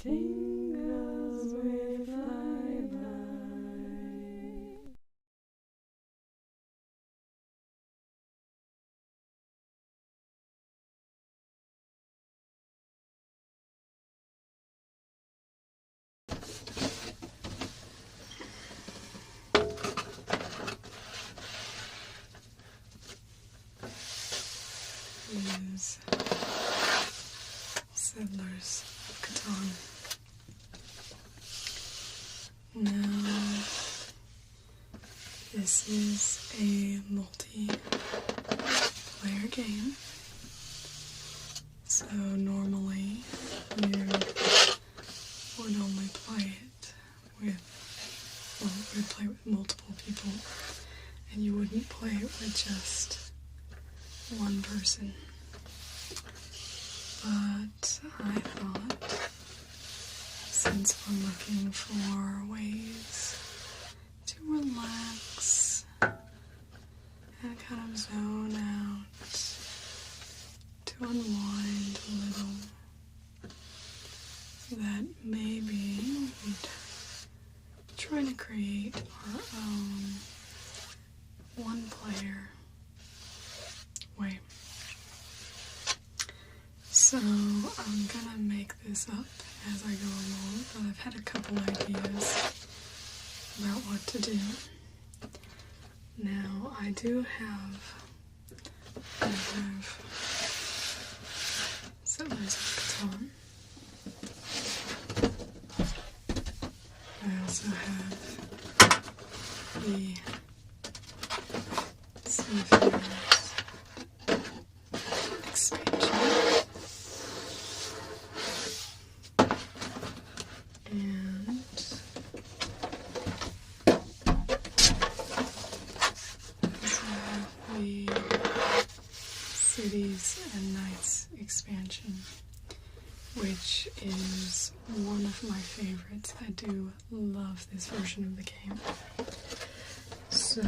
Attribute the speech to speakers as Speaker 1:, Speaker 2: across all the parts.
Speaker 1: tingles with light. Is Settlers of Catan. Now, this is a multi-player game, so normally you would only play it with, well, you would play with multiple people, and you wouldn't play it with just one person. But I thought, since we're looking for ways to relax and kind of zone out, to unwind a little, that maybe we'd try to create our own one-player way. So I'm gonna make this up as I go along, but I've had a couple ideas about what to do. Now I do have Settlers of Catan. I also have the Seafarers expansion. And also have the Cities and Nights expansion, which is one of my favorites. I do love this version of the game. So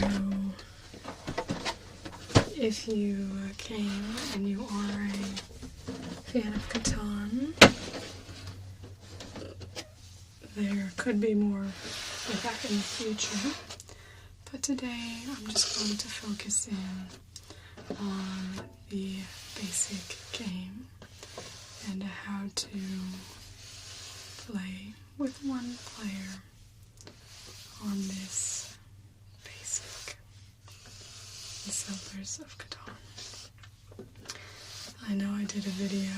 Speaker 1: if you came and you are a fan of Catan, there could be more of that in the future, but today I'm just going to focus in on the basic game and how to play with one player on this basic The Settlers of Catan. I know I did a video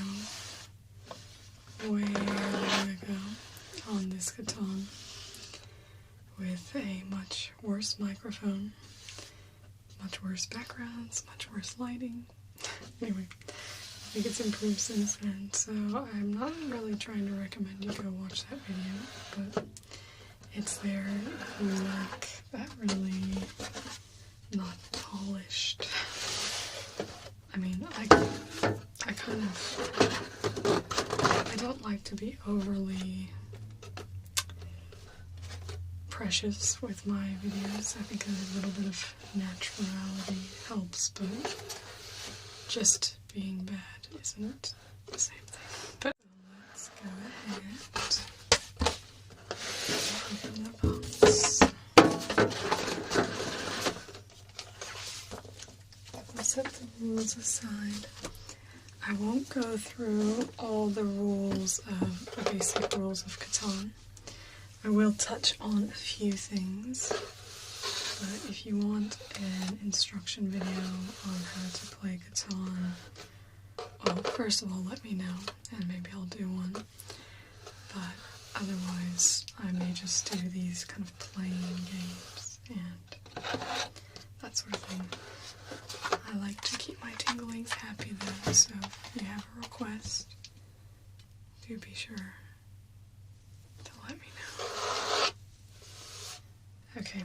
Speaker 1: way ago on this Catan with a much worse microphone, much worse backgrounds, much worse lighting. Anyway, I think it's improved since then, so I'm not really trying to recommend you go watch that video, but it's there if you like that really not polished. I mean, I don't like to be overly precious with my videos. I think a little bit of naturality helps, but just being bad isn't the same thing. But let's go ahead and open the box. I'll set the rules aside. I won't go through all the rules of the basic rules of Catan. I will touch on a few things, but if you want an instruction video on how to play Catan, well, first of all, let me know, and maybe I'll do one, but otherwise, I may just do these kind of playing games, and that sort of thing. I like to keep my tinglings happy though, so if you have a request, do be sure to let me know. Okay,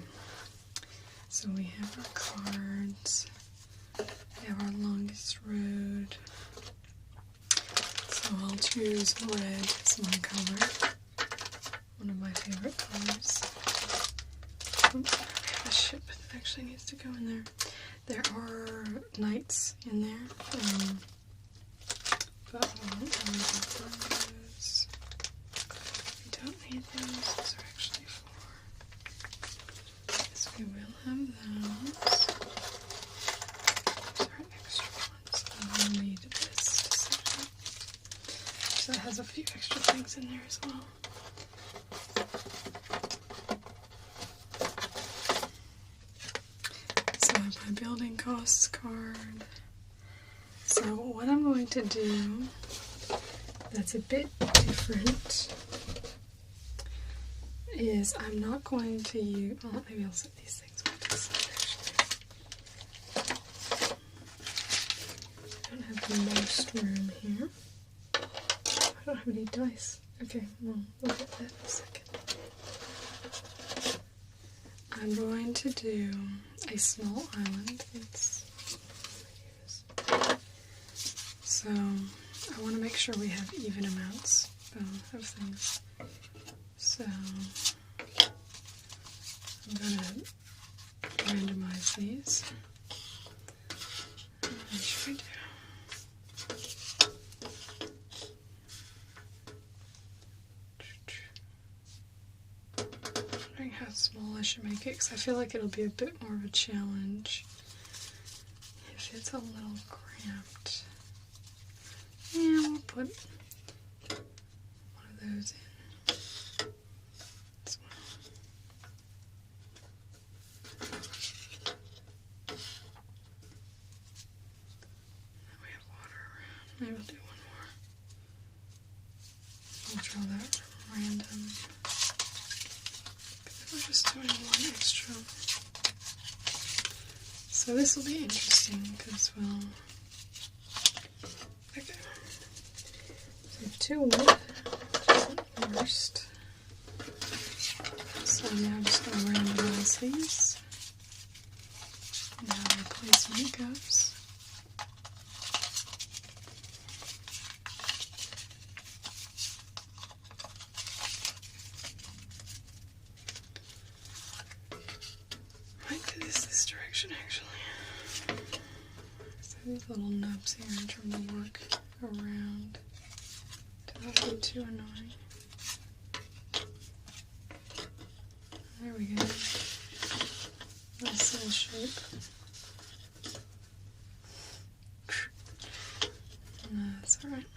Speaker 1: so we have our cards, we have our longest road, so I'll choose red as my color, one of my favorite colors. Oh, we have a ship that actually needs to go in there. There are knights in there, but I won't worry about those. need those. Those are actually for. Yes, we will have those. Those are extra ones. I'll need this to set it up. So it has a few extra things in there as well. So I have my building costs card. So what I'm going to do that's a bit different is I'm not going to use, well, maybe I'll set these things off to the side actually. I don't have the most room here. I don't have any dice. Okay, well, we'll get that in a second. I'm going to do a small island. So I want to make sure we have even amounts of things. So I'm going to randomize these. What should we do? Wondering how small I should make it, because I feel like it'll be a bit more of a challenge if it's a little cramped. Yeah, we'll put one of those in as well. Now we have water around. Maybe we'll do one more. We'll draw that random. We're just doing one extra. So this will be interesting because we'll. Okay. So we have 2 wood, which isn't the worst. So I'm now just going to randomize these. Now replacement goes. Might do this direction actually. So these little nubs here I'm trying to work around to not be too annoying. There we go. Nice little shape. That's alright.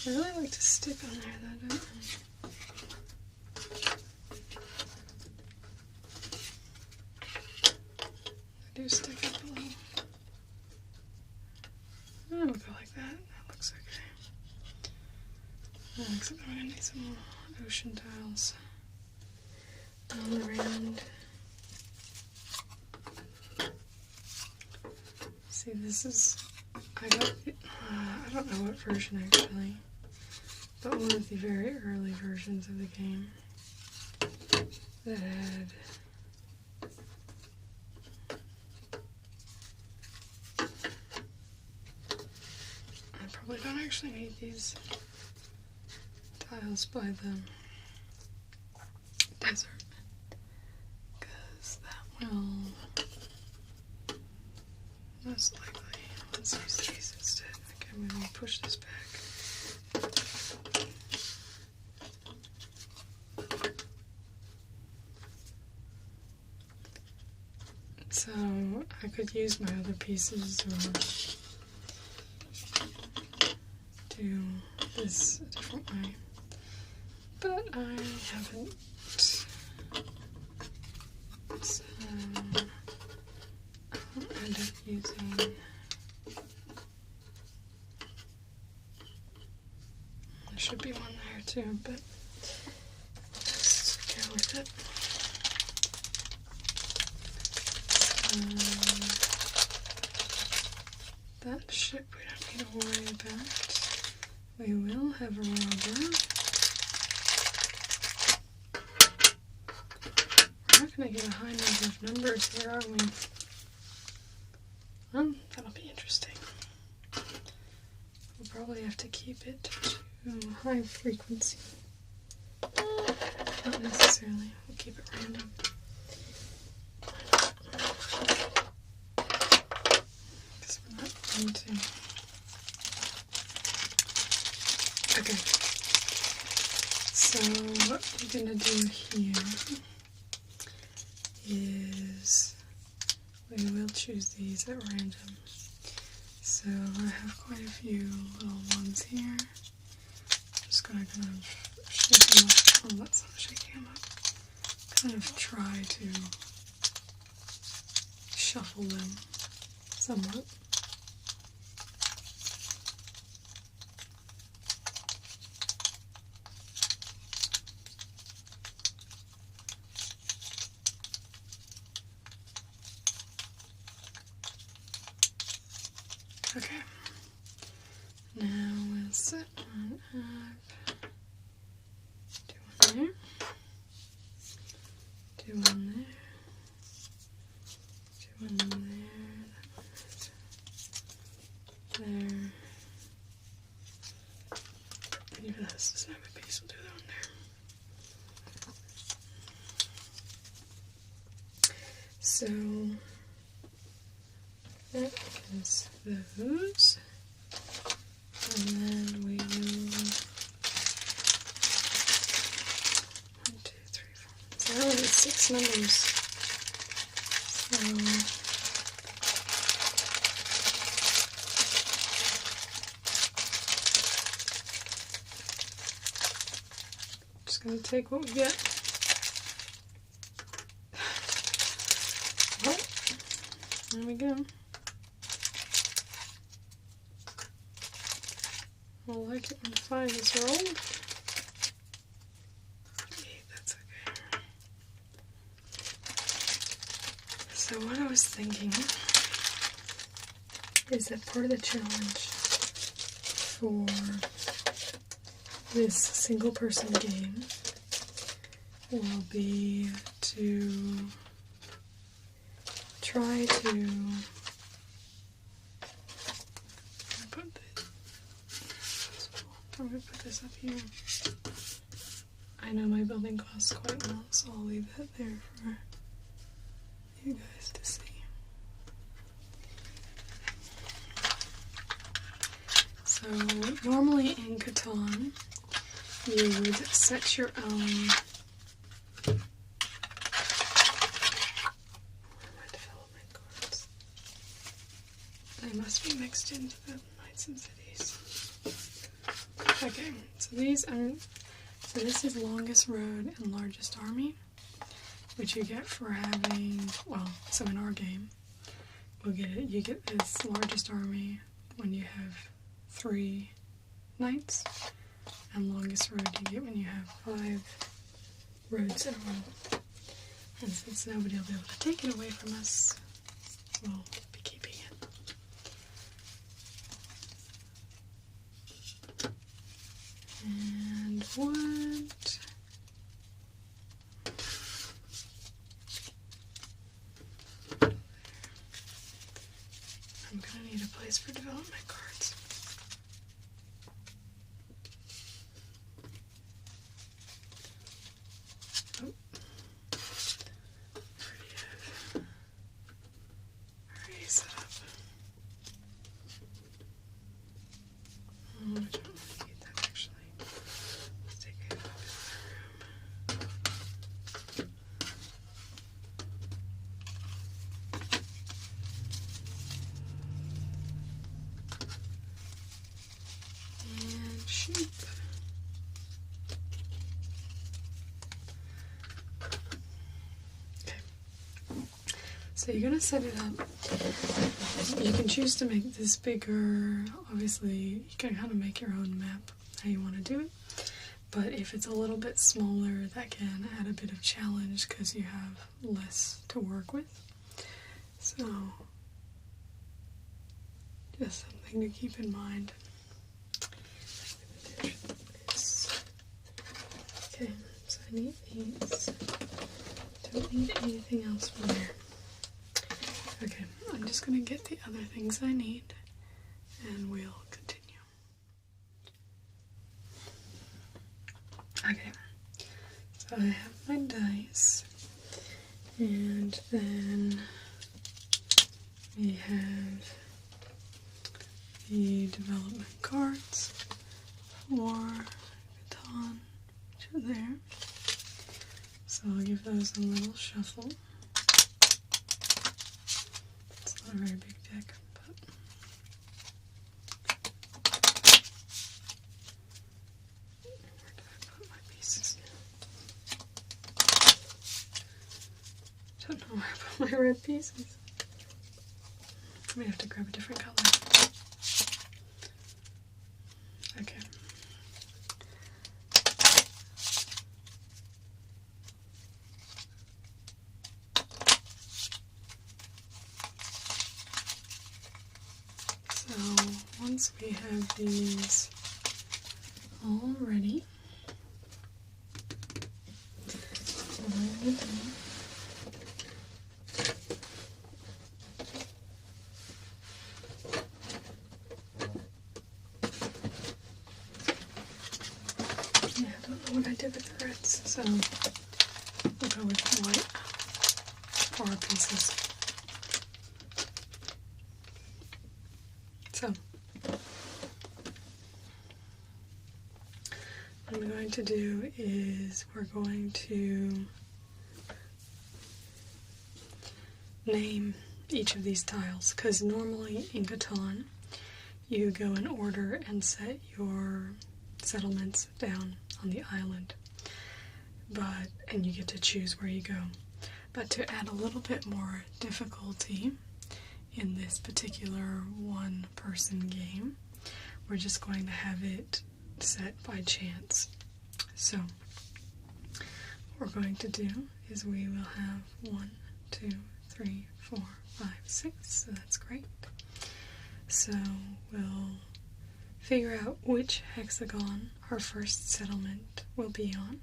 Speaker 1: I really like to stick on there though, don't I? I do stick up a little. I'll go like that. That looks okay. Except I'm going to need some more ocean tiles all around. See, this is, I got, I don't know what version actually, but one of the very early versions of the game that had I don't actually need these tiles by the desert because that will most likely, let's use these instead. Okay, I'm going to push this back. So I could use my other pieces or do this a different way, but I haven't, so I'll end up using, there should be one there too, but just go with it. That ship we don't need to worry about. We will have a robber. We're not going to get a high number of numbers here, are we? Well, that'll be interesting. We'll probably have to keep it to high frequency. Not necessarily. We'll keep it random. Because we're not going to. Okay, So what we're going to do here is we will choose these at random. So I have quite a few little ones here. I'm just going to kind of shake them up. Oh, that's not shaking them up. Kind of try to shuffle them somewhat. Okay, now we'll set one up, do one there, do one there, do one there, there. Even though this doesn't have a base, we'll do that one there. So that is those, and then we will 1, 2, 3, 4. So that was 6 numbers. So just gonna take what we get. Oh, there we go. I like it when 5 is rolled. 8, that's okay. So what I was thinking is that part of the challenge for this single person game will be to try to I'm going to put this up here. I know my building costs quite well, so I'll leave that there for you guys to see. So normally in Catan, you would set your own development cards. They must be mixed into the Knights and Cities. Okay, so these are, so this is longest road and largest army, which you get for having, well, so in our game, we'll get it, you get this largest army when you have 3 knights, and longest road you get when you have 5 roads in a row. And since nobody will be able to take it away from us, we'll be keeping it. And what? I'm gonna need a place for development cards. Oh. Already set up. Oh, I don't need that actually. Let's take it out of the room. And sheep. Okay. So you're gonna set it up. You can choose to make this bigger. Obviously, you can kind of make your own map how you want to do it. But if it's a little bit smaller, that can add a bit of challenge because you have less to work with. So, just something to keep in mind. Okay, so I need these. Don't need anything else from there. Okay, I'm just going to get the other things I need, and we'll continue. Okay, so I have my dice, and then we have the development cards for Catan, which there. So I'll give those a little shuffle. It's not a very big deck, but where did I put my pieces? Don't know where I put my red pieces. We have to grab a different color. Okay. So once we have these all ready, what I did with the reds, so we'll go with white for our pieces. So, what I'm going to do is we're going to name each of these tiles, because normally in Catan you go in order and set your settlements down on the island, and you get to choose where you go. But to add a little bit more difficulty in this particular one-person game, we're just going to have it set by chance. So what we're going to do is we will have 1, 2, 3, 4, 5, 6, so that's great. So we'll figure out which hexagon our first settlement will be on,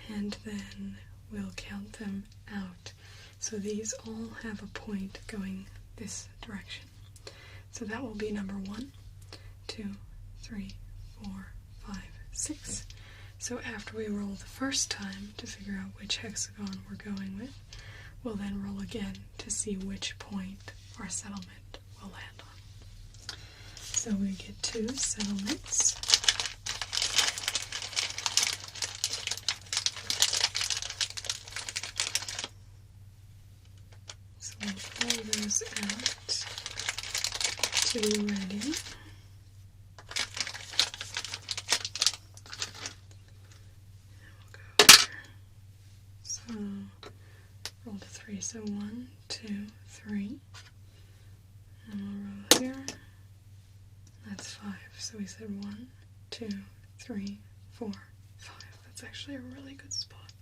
Speaker 1: and then we'll count them out. So these all have a point going this direction. So that will be number 1, 2, 3, 4, 5, 6. So after we roll the first time to figure out which hexagon we're going with, we'll then roll again to see which point our settlement will land on. So we get 2 settlements. So we'll pull those out to be ready. So roll to 3. So 1, 2, 3. And we'll roll here. That's 5. So we said 1, 2, 3, 4, 5. That's actually a really good spot.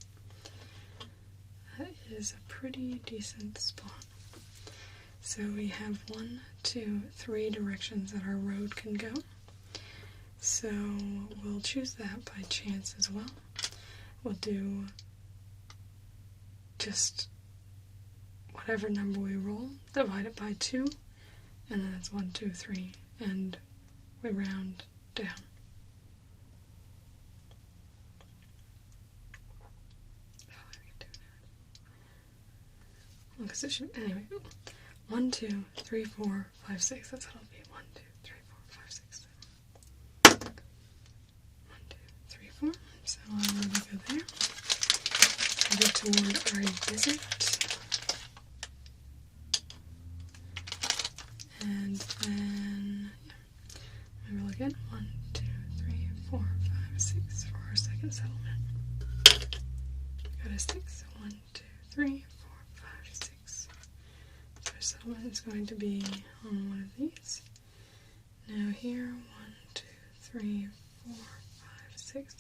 Speaker 1: That is a pretty decent spot. So we have 1, 2, 3 directions that our road can go. So we'll choose that by chance as well. We'll do just whatever number we roll, divide it by 2, and then it's 1, 2, 3, and we round down. Because it should, anyway, 1, 2, 3, 4, 5, 6. That's how it'll be. 1, 2, 3, 4, 5, 6. 1, 2, 3, 4. So I'll already go there. Headed toward our desert. And then we roll again. 1, 2, 3, 4, 5, 6 for our second settlement. Got a 6. 1, 2, 3, 4, 5, 6. So our settlement is going to be on one of these. Now here, 1, 2, 3, 4, 5, 6.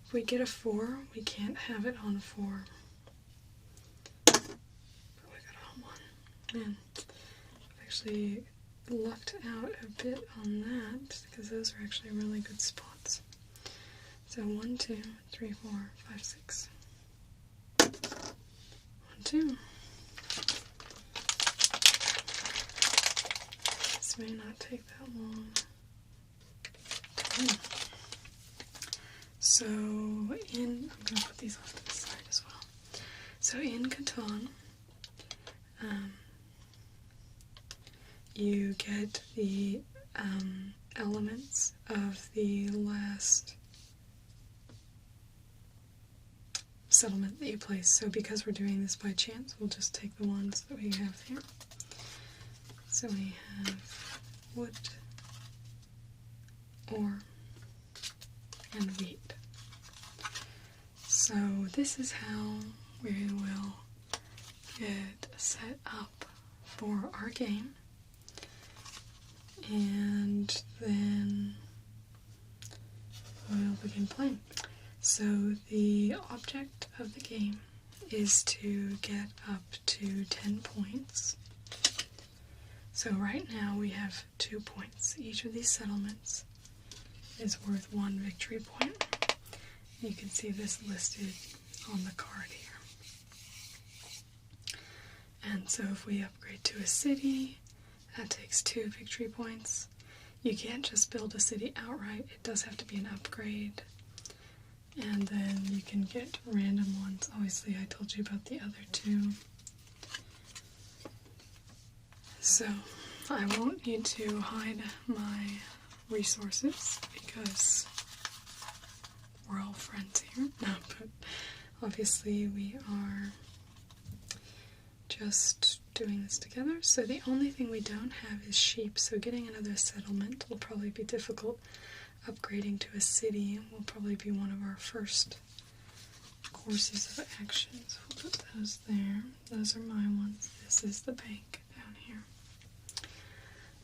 Speaker 1: If we get a 4, we can't have it on 4. But we got it on 1. Man, I've actually lucked out a bit on that, because those are actually really good spots. So 1, 2, 3, 4, 5, 6. 1, 2. This may not take that long. So I'm going to put these off to the side as well. So in Catan, you get the elements of the last settlement that you place. So because we're doing this by chance, we'll just take the ones that we have here. So we have wood, ore, and wheat. So this is how we will get set up for our game. And then we'll begin playing. So the object of the game is to get up to 10 points. So right now we have 2 points. Each of these settlements is worth 1 victory point. You can see this listed on the card here. And so if we upgrade to a city, that takes 2 victory points. You can't just build a city outright. It does have to be an upgrade. And then you can get random ones. Obviously, I told you about the other 2. So, I won't need to hide my resources because we're all friends here. No, but obviously we are just doing this together. So the only thing we don't have is sheep, so getting another settlement will probably be difficult. Upgrading to a city will probably be one of our first courses of actions. We'll put those there. Those are my ones. This is the bank down here.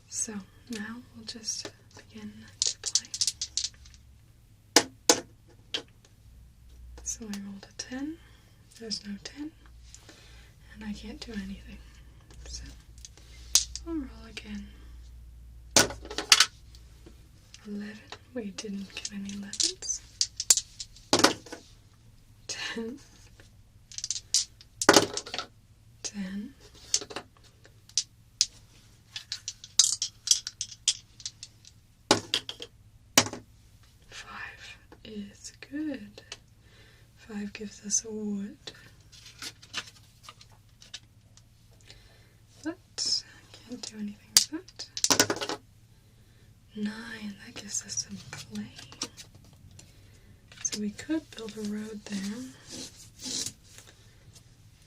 Speaker 1: So now we'll just begin to play. So I rolled a 10. There's no 10. And I can't do anything. So I'll roll again. 11. We didn't get any 11s. 10. 10. 5 is good. 5 gives us a wood. But I can't do anything with that. 9, that gives us some clay. So we could build a road there.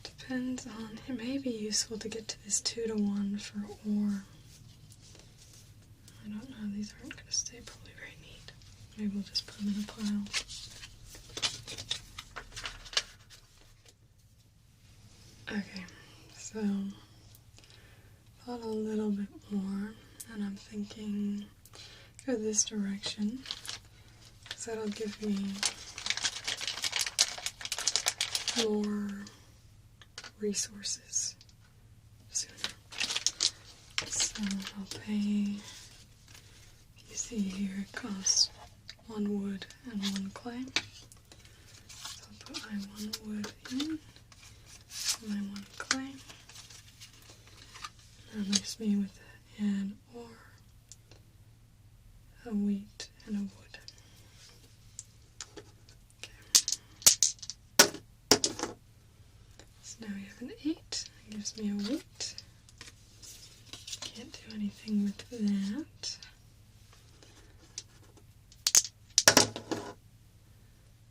Speaker 1: Depends on, it may be useful to get to this 2-to-1 for ore. I don't know, these aren't going to stay probably very neat. Maybe we'll just put them in a pile. Okay, so thought a little bit more, and I'm thinking go this direction, because that'll give me more resources sooner. So I'll pay, you see here it costs 1 wood and 1 clay. So I'll put my 1 wood in, my 1 clay. That leaves me with an ore, a wheat, and a wood. So now we have an 8. That gives me a wheat. Can't do anything with that.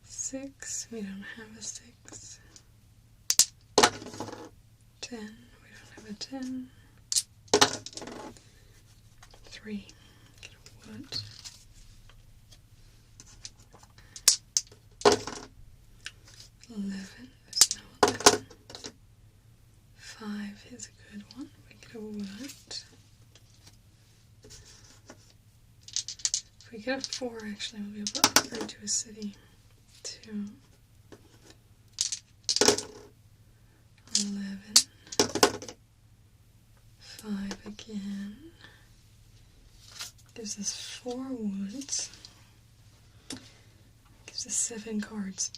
Speaker 1: 6. We don't have a 6. 10. We don't have a 10. 3. Get a wood. 11. There's no 11. 5 is a good one. We get a wood. If we get a 4, actually, we'll be able to upgrade to a city. 2. 11. 5 again. Gives us 4 woods. Gives us 7 cards.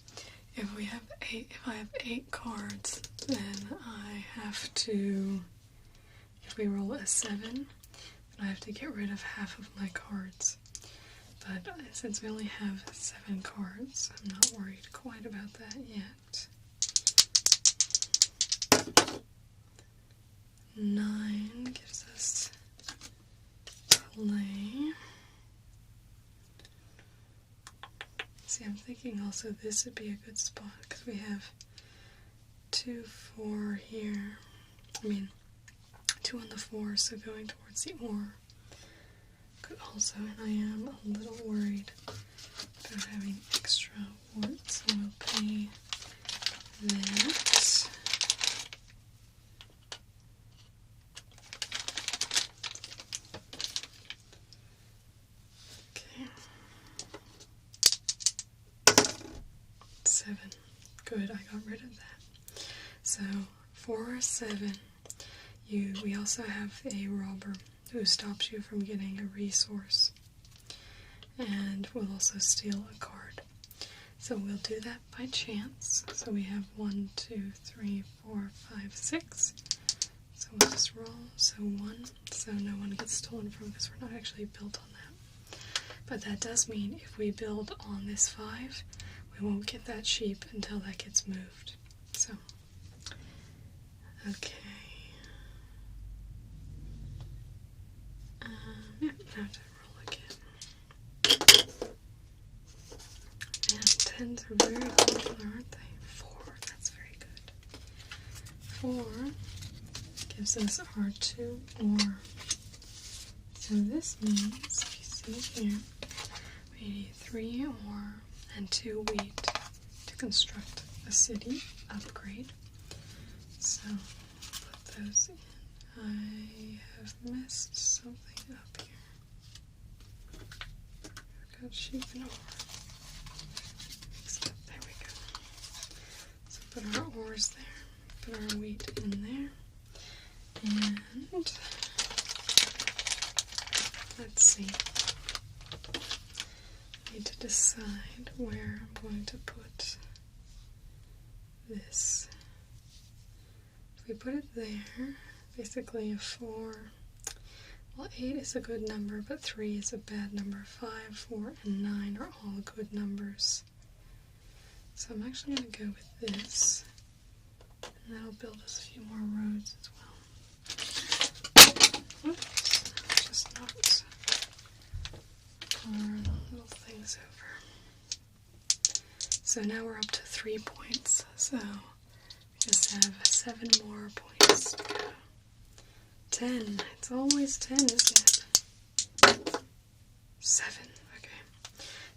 Speaker 1: If we have 8, if I have 8 cards, then I have to, if we roll a 7, then I have to get rid of half of my cards. But since we only have 7 cards, I'm not worried quite about that yet. 9 gives us clay. See, I'm thinking also this would be a good spot because we have 2, 4 here. I mean, 2 on the 4, so going towards the ore could also, and I am a little worried about having extra wood, so we'll pay that. Okay. 7. Good, I got rid of that. So, 4 or 7, we also have a robber who stops you from getting a resource, and will also steal a card. So we'll do that by chance. So we have 1, 2, 3, 4, 5, 6. So we'll just roll. So 1, so no one gets stolen from because we're not actually built on that. But that does mean if we build on this 5, we won't get that sheep until that gets moved. So, okay. Yeah, now to roll again. Man, 10s are very popular, aren't they? 4, that's very good. 4 gives us our 2 ore. So this means, if you see here, we need 3 ore and 2 wheat to construct a city upgrade. So put those in. I have messed something up here. I've got sheep and ore. There we go. So put our ores there, put our wheat in there, and let's see. I need to decide where I'm going to put this. If we put it there, basically a 4, well 8 is a good number, but 3 is a bad number. 5, 4, and 9 are all good numbers. So I'm actually going to go with this, and that'll build us a few more roads as well. Oops, just knocked our little things over. So now we're up to 3 points, so we just have 7 more points to go. 10. It's always 10, isn't it? 7. Okay.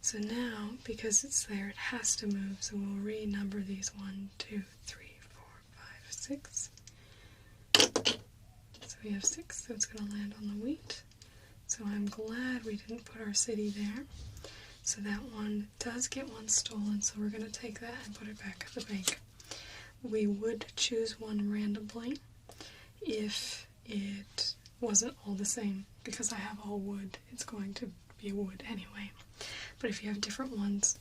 Speaker 1: So now, because it's there, it has to move. So we'll renumber these 1, 2, 3, 4, 5, 6. So we have 6, so it's going to land on the wheat. So I'm glad we didn't put our city there. So that one does get 1 stolen, so we're going to take that and put it back at the bank. We would choose one randomly if it wasn't all the same. Because I have all wood, it's going to be wood anyway. But if you have different ones,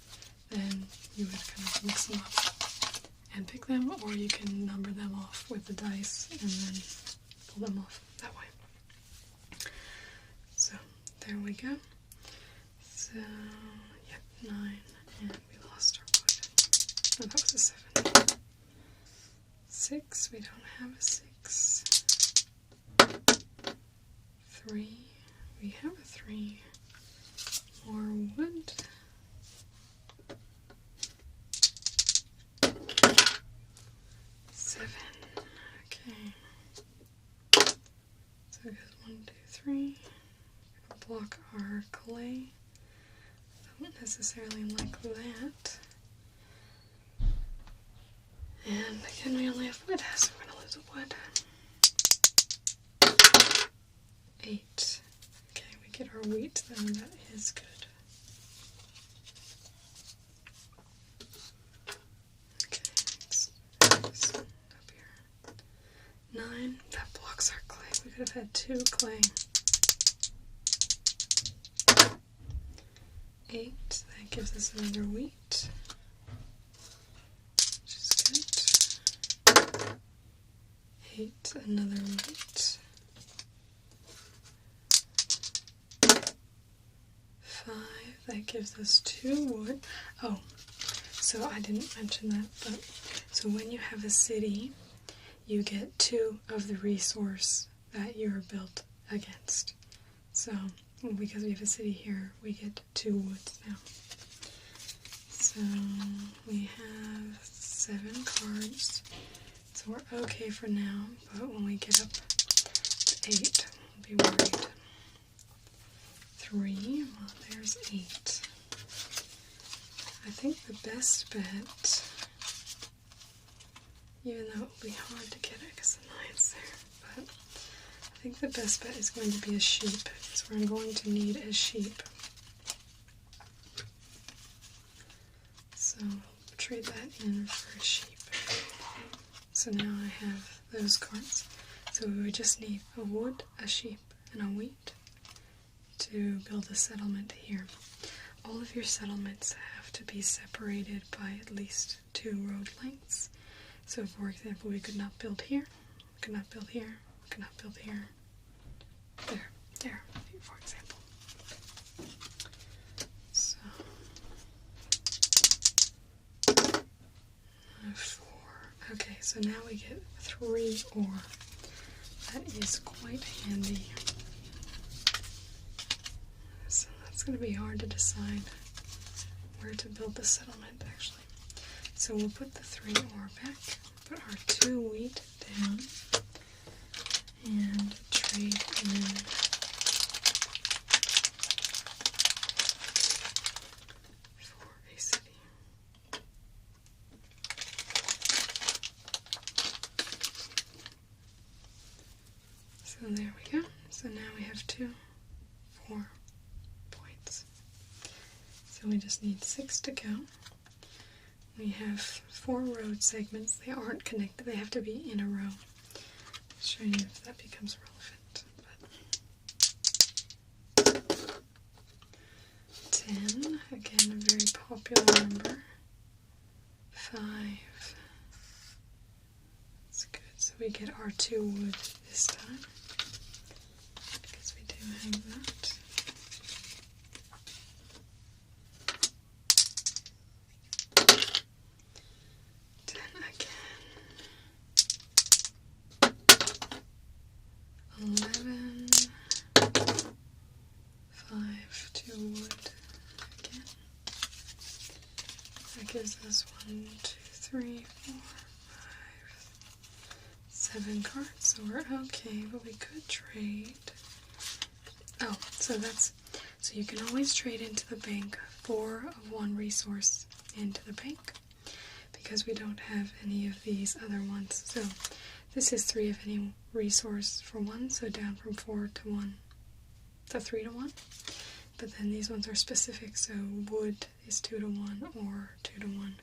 Speaker 1: then you would kind of mix them up and pick them, or you can number them off with the dice and then pull them off that way. So there we go. So, yep, 9, and we lost our wood. Oh, that was a 7. 6, we don't have a 6. 3, we have a 3. More wood. 7. Okay. So it goes 1, 2, 3. Block our clay. Don't necessarily like that. And again, we only have wood, so we're gonna lose a wood. 8. Okay, we get our wheat, then that is good. Okay, let's put this up here. 9, that blocks our clay. We could have had 2 clay. 8, that gives us another wheat, which is good. 8, another wheat. 5, that gives us 2 wood. Oh, so I didn't mention that, but so when you have a city, you get 2 of the resource that you're built against. So, because we have a city here, we get 2 woods now. So we have 7 cards. So we're okay for now, but when we get up to 8, we'll be worried. 3, well, there's 8. I think the best bet, even though it will be hard to get it because the 9's there, but I think the best bet is going to be a sheep, because we're going to need a sheep. So trade that in for a sheep. So now I have those cards. So we would just need a wood, a sheep, and a wheat to build a settlement here. All of your settlements have to be separated by at least 2 road lengths. So for example, we could not build here, could not build here, could not build here. There, for example. So 4. Okay, so now we get 3 ore. That is quite handy. So that's going to be hard to decide where to build the settlement, actually. So we'll put the 3 ore back, put our 2 wheat down, and trade in for a city. So there we go. So now we have 2, 4 points. So we just need 6 to go. We have 4 road segments. They aren't connected. They have to be in a row. I'll show you if that becomes relevant. But 10, again, a very popular number. 5. That's good. So we get our 2 wood this time, because we do have that. 11, 5, 2 wood again. That gives us 1, 2, 3, 4, 5, 7 cards, so we're okay, but we could trade. Oh, so you can always trade into the bank 4 of 1 resource into the bank, because we don't have any of these other ones. So this is 3 of any resource for 1, so down from 4 to 1 to 3 to 1. But then these ones are specific, so wood is 2 to 1 or 2 to 1,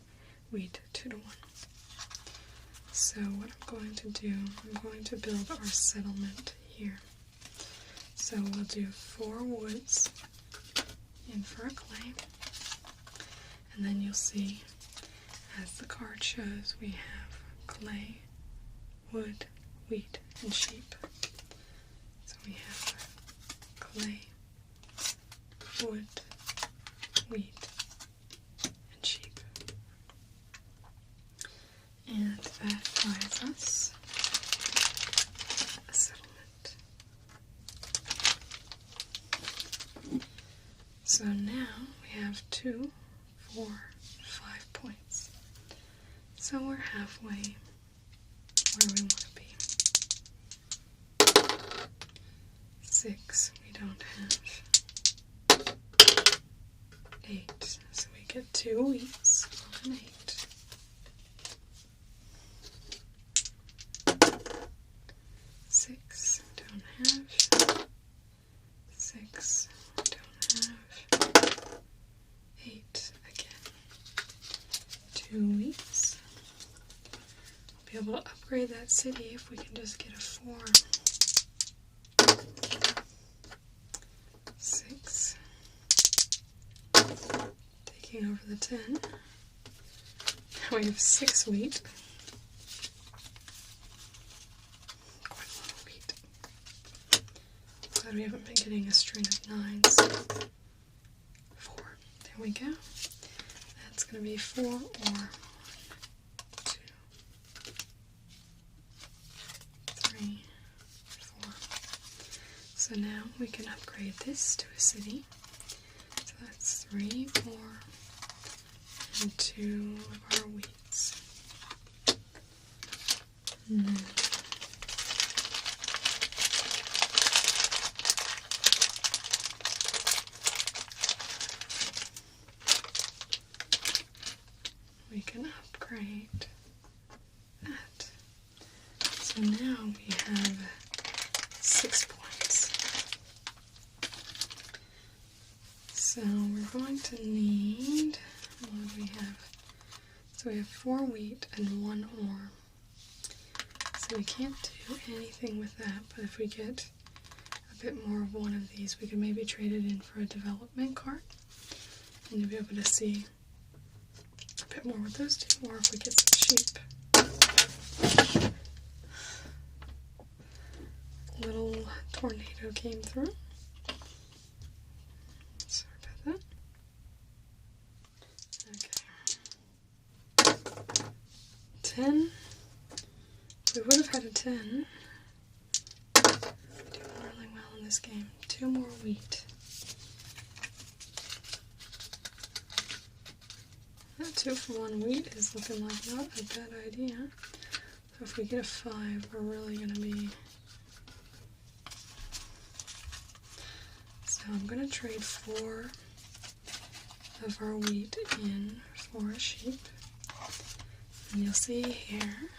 Speaker 1: wheat 2 to 1. So what I'm going to do, I'm going to build our settlement here. So we'll do 4 woods in for a clay, and then you'll see, as the card shows, we have clay, wood, wheat, and sheep. So we have clay, wood, wheat, and sheep. And that buys us a settlement. So now we have 2, 4, 5 points. So we're halfway where we want to be. 6, we don't have. 8, so we get 2 wheats on an 8. 6, don't have. 6, don't have. 8 again. 2 wheats. We'll be able to upgrade that city if we can just get a 4. 6. Taking over the 10. Now we have 6 wheat. Quite a lot of wheat. Glad we haven't been getting a string of 9s. 4. There we go. That's going to be 4 or 1, 2, 3, 4. So now we can upgrade this to a city. So that's 3, 4, and 2 of our wheats. And then we can upgrade that. So now we have 6 points. So we're going to need, what do we have? So we have 4 wheat and 1 ore. So we can't do anything with that, but if we get a bit more of one of these, we can maybe trade it in for a development card. And you'll be able to see a bit more with those two, or if we get some sheep. A little tornado came through. Sorry about that. Okay. 10. We would have had a 10. We're doing really well in this game. 2 more wheat. That 2 for 1 wheat is looking like not a bad idea. So if we get a 5, we're really going to be... So I'm going to trade 4 of our wheat in for a sheep. And you'll see here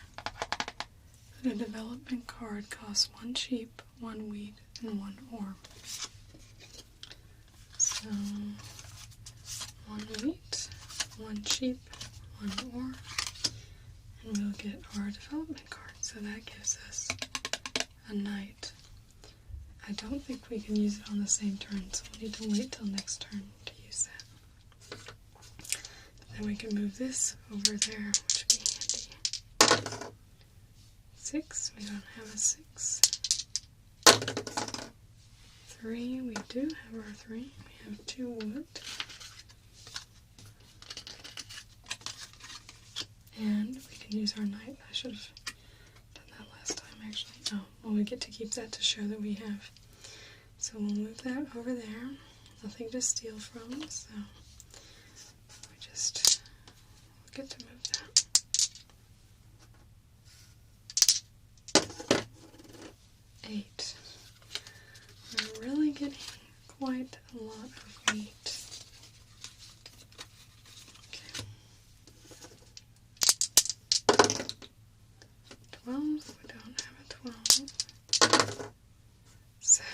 Speaker 1: that a development card costs 1 sheep, 1 wheat, and 1 ore. So 1 wheat, 1 sheep, 1 ore, and we'll get our development card. So that gives us a knight. I don't think we can use it on the same turn, so we'll need to wait till next turn to use that. Then we can move this over there, which would be handy. 6, we don't have a 6. 3, we do have our 3. We have 2 wood. And we can use our knight. I should have done that last time, actually. Oh, well, we get to keep that to show that we have. So we'll move that over there. Nothing to steal from, so we just get to move that. 8. We're really getting quite a lot of wheat. 12, we don't have a 12. 7.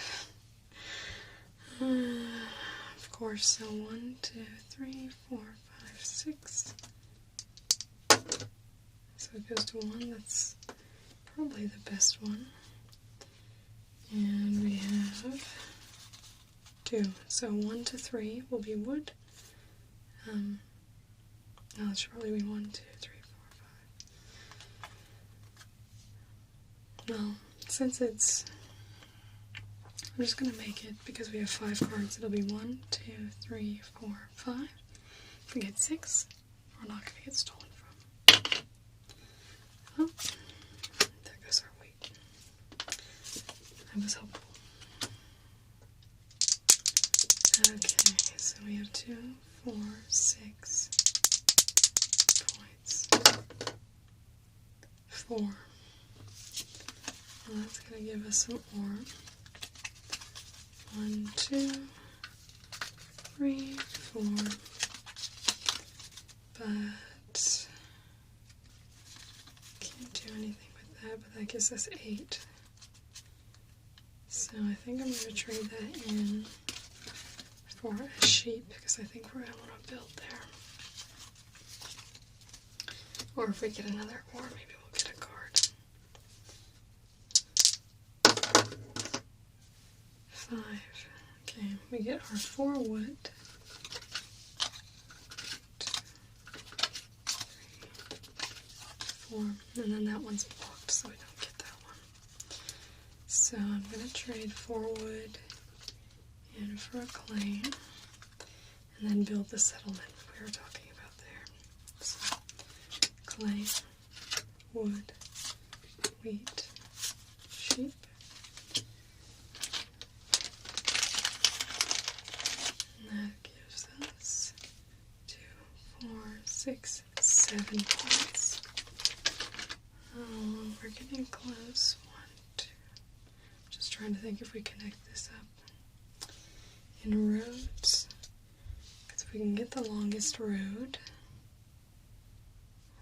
Speaker 1: Of course, so 1, 2, 3, 4, 5, 6. So it goes to 1, that's probably the best one. And we have 2. So 1 to 3 will be wood. No, it should probably be 1, 2, 3, 4, 5. Well, since it's... I'm just going to make it, because we have 5 cards, it'll be 1, 2, 3, 4, 5. If we get 6, we're not going to get stolen from. Oh, there goes our wheat. That was helpful. Okay, so we have 2, 4, 6 points. 4. Well, that's going to give us some ore. 1, 2, 3, 4. But can't do anything with that, but that gives us 8. So I think I'm going to trade that in for a sheep, because I think we're going to want to build there. Or if we get another ore, maybe we'll get a card. 5. Okay, we get our 4 wood. 2, 3, 4. And then that one's blocked, so we don't get that one. So I'm going to trade 4 wood in for a clay, and then build the settlement we were talking about there. So clay, wood, wheat, sheep. And that gives us 2, 4, 6, 7 points. Oh, we're getting close. 1, 2. Just trying to think if we connect this up in roads. Because if we can get the longest road,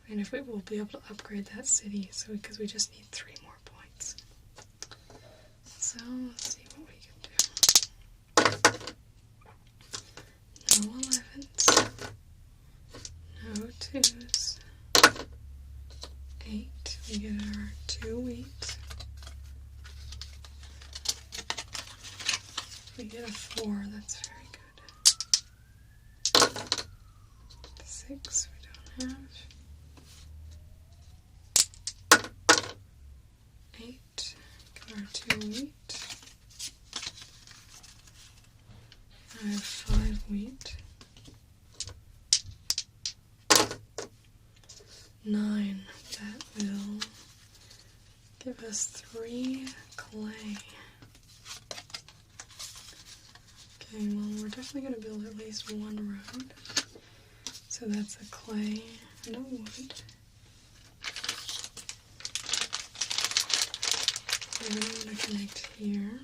Speaker 1: and if we will be able to upgrade that city, so because we just need 3 more points. So let's see what we can do. No 11s, no 2s, 8. We get our 2 wheat. We get a 4. That's very good. 6. We don't have. 8, got our 2 wheat. I have 5 wheat. 9, that will give us 3 clay. Okay, well we're definitely going to build at least 1 road. So that's a clay and a wood. We're going to connect here,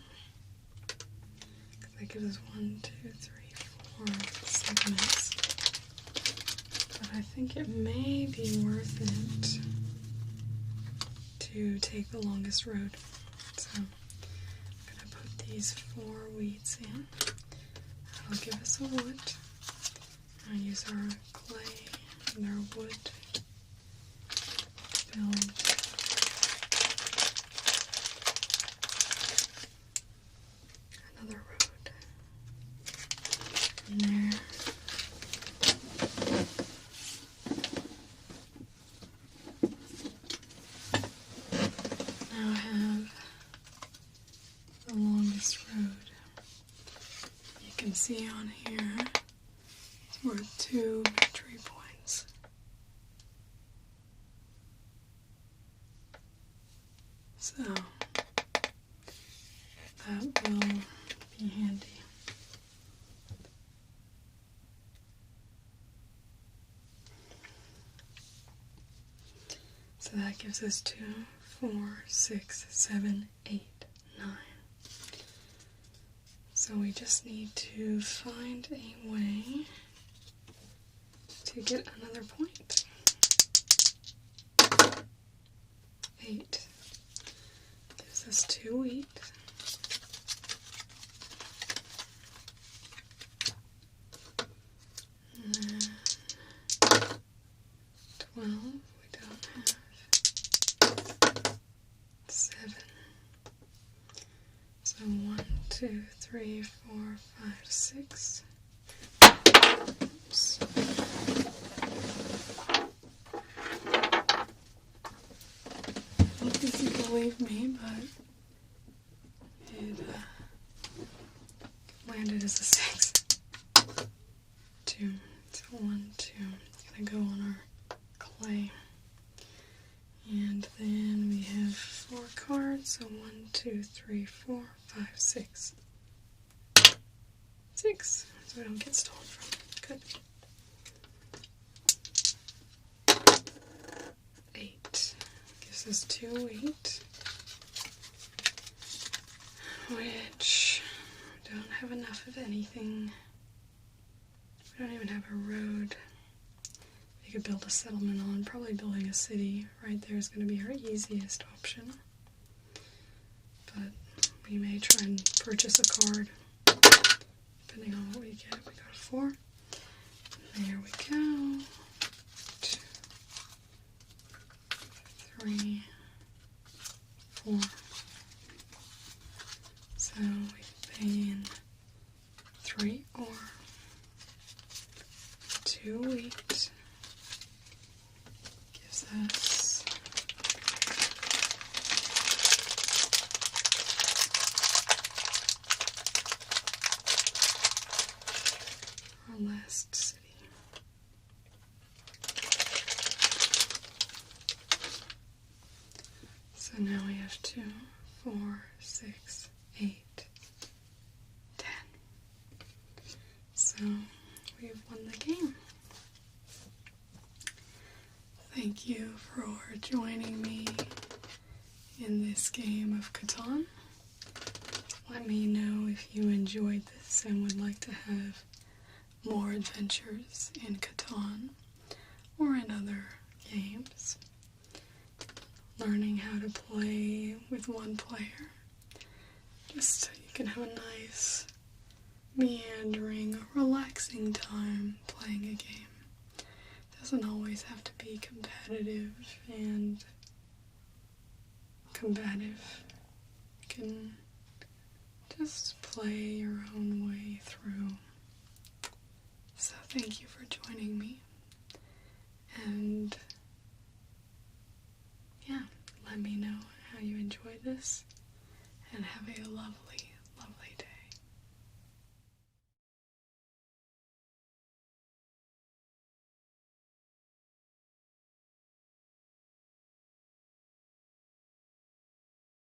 Speaker 1: because that gives us 1, 2, 3, 4 segments. But I think it may be worth it to take the longest road. So I'm going to put these 4 wheats in. That'll give us a wood. I'll use our clay and our wood to build another road in there. Now I have the longest road. You can see on here it's worth 2 victory points. So that will be handy. So that gives us 2, 4, 6, 7, 8, 9. So we just need to find a way to get another point. 8 gives us 2 wheat. 12, we don't have. 7. So 1, 2, 3, 4, 5, 6. Oops. I don't think you believe me, but it landed as a 6. 2. So 1, 2. It's gonna go on our clay. And then we have 4 cards, so 1, 2, 3, 4, 5, 6. 6, so I don't get stolen from. Good. 8 gives us 2 wheat, which we don't have enough of anything. We don't even have a road we could build a settlement on. Probably building a city right there is going to be our easiest option. But we may try and purchase a card, depending on what we get. We got a 4. There we go. 2, 3, 4. So we pay in 3 ore, 2 wheat. Gives us our last city. So now we have 2, 4, 6, 8, 10. So we've won the game. thank you for joining me in this game of Catan. Let me know if you enjoyed this and would like to have more adventures in Catan or in other games. Learning how to play with one player. Just so you can have a nice, meandering, relaxing time playing a game. It doesn't always have to be competitive and combative. You can just play your own way through. So thank you for joining me. And yeah, let me know how you enjoyed this, and have a lovely